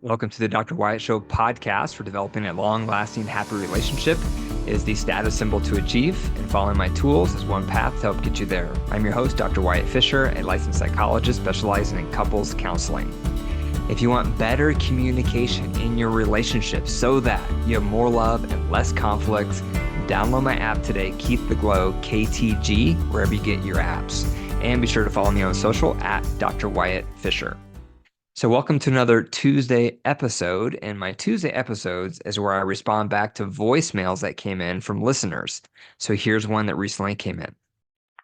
Welcome to the Dr. Wyatt Show podcast for developing a long-lasting, happy relationship. It is the status symbol to achieve, and following my tools is one path to help get you there. I'm your host, Dr. Wyatt Fisher, a licensed psychologist specializing in couples counseling. If you want better communication in your relationship so that you have more love and less conflict, download my app today, Keep the Glow, KTG, wherever you get your apps. And be sure to follow me on social at Dr. Wyatt Fisher. So welcome to another Tuesday episode, and my Tuesday episodes is where I respond back to voicemails that came in from listeners. So here's one that recently came in.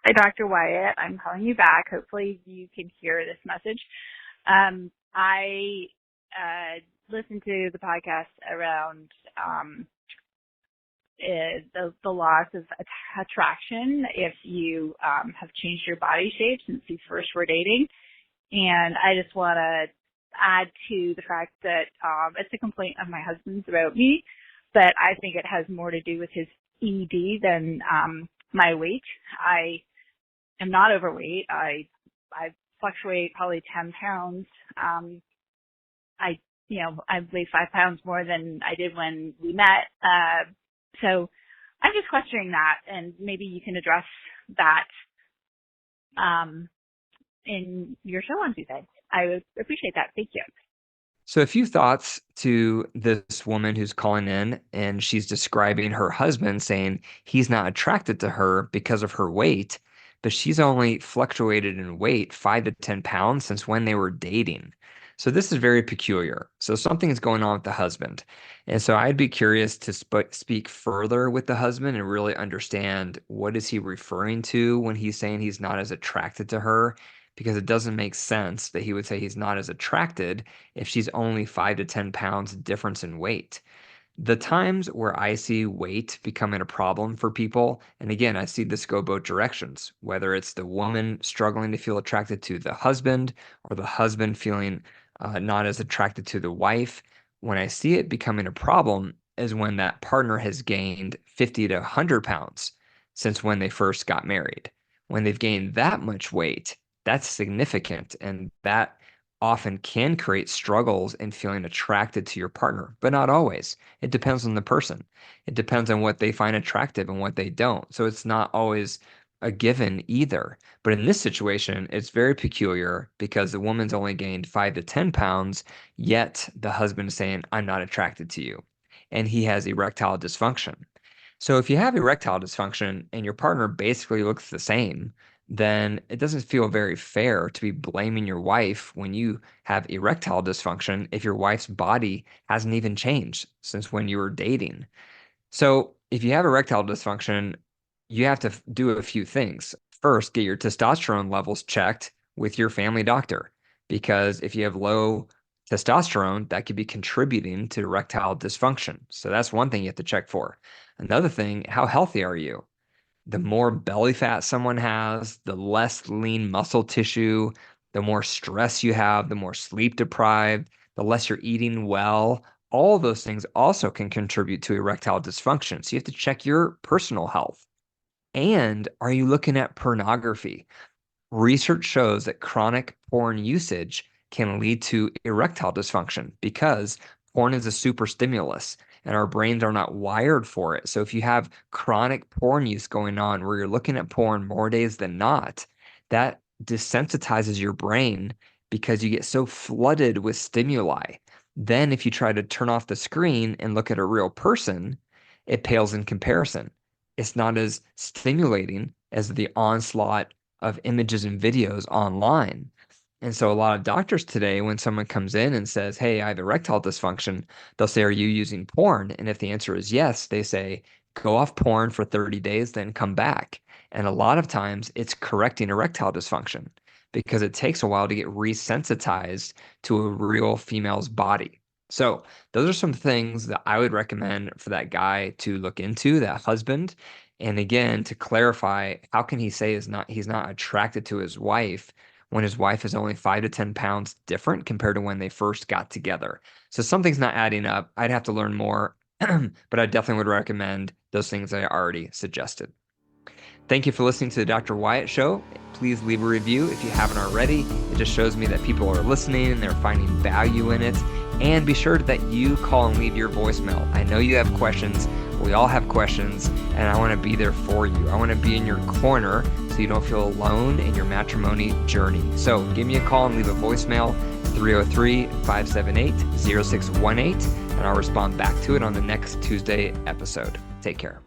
Hi, Dr. Wyatt. I'm calling you back. Hopefully you can hear this message. I listened to the podcast around the loss of attraction if you have changed your body shape since you first were dating. And I just want to add to the fact that it's a complaint of my husband's about me, but I think it has more to do with his ED than my weight. I am not overweight. I fluctuate probably 10 pounds. I weigh 5 pounds more than I did when we met. So I'm just questioning that, and maybe you can address that in your show on Tuesday. I would appreciate that. Thank you. So a few thoughts to this woman who's calling in, and she's describing her husband saying he's not attracted to her because of her weight, but she's only fluctuated in weight 5 to 10 pounds since when they were dating. So this is very peculiar. So something is going on with the husband. And so I'd be curious to speak further with the husband and really understand what is he referring to when he's saying he's not as attracted to her, because it doesn't make sense that he would say he's not as attracted if she's only 5 to 10 pounds difference in weight. The times where I see weight becoming a problem for people, and again, I see this go both directions, whether it's the woman struggling to feel attracted to the husband or the husband feeling not as attracted to the wife. When I see it becoming a problem is when that partner has gained 50 to 100 pounds since when they first got married. When they've gained that much weight, that's significant, and that often can create struggles in feeling attracted to your partner, but not always. It depends on the person. It depends on what they find attractive and what they don't. So it's not always a given either. But in this situation, it's very peculiar because the woman's only gained 5 to 10 pounds, yet the husband is saying, I'm not attracted to you. And he has erectile dysfunction. So if you have erectile dysfunction and your partner basically looks the same, then it doesn't feel very fair to be blaming your wife when you have erectile dysfunction if your wife's body hasn't even changed since when you were dating. So if you have erectile dysfunction, you have to do a few things. First, get your testosterone levels checked with your family doctor, because if you have low testosterone, that could be contributing to erectile dysfunction. So that's one thing you have to check for. Another thing, how healthy are you? The more belly fat someone has, the less lean muscle tissue, the more stress you have, the more sleep deprived, the less you're eating well. All those things also can contribute to erectile dysfunction. So you have to check your personal health. And are you looking at pornography? Research shows that chronic porn usage can lead to erectile dysfunction because porn is a super stimulus and our brains are not wired for it. So if you have chronic porn use going on where you're looking at porn more days than not, that desensitizes your brain because you get so flooded with stimuli. Then if you try to turn off the screen and look at a real person, it pales in comparison. It's not as stimulating as the onslaught of images and videos online. And so a lot of doctors today, when someone comes in and says, hey, I have erectile dysfunction, they'll say, are you using porn? And if the answer is yes, they say, go off porn for 30 days, then come back. And a lot of times it's correcting erectile dysfunction because it takes a while to get resensitized to a real female's body. So those are some things that I would recommend for that guy to look into, that husband. And again, to clarify, how can he say he's not attracted to his wife when his wife is only 5 to 10 pounds different compared to when they first got together? So something's not adding up. I'd have to learn more, but I definitely would recommend those things I already suggested. Thank you for listening to the Dr. Wyatt Show. Please leave a review if you haven't already. It just shows me that people are listening and they're finding value in it. And be sure that you call and leave your voicemail. I know you have questions. We all have questions, and I want to be there for you. I want to be in your corner so you don't feel alone in your matrimony journey. So give me a call and leave a voicemail, 303-578-0618, and I'll respond back to it on the next Tuesday episode. Take care.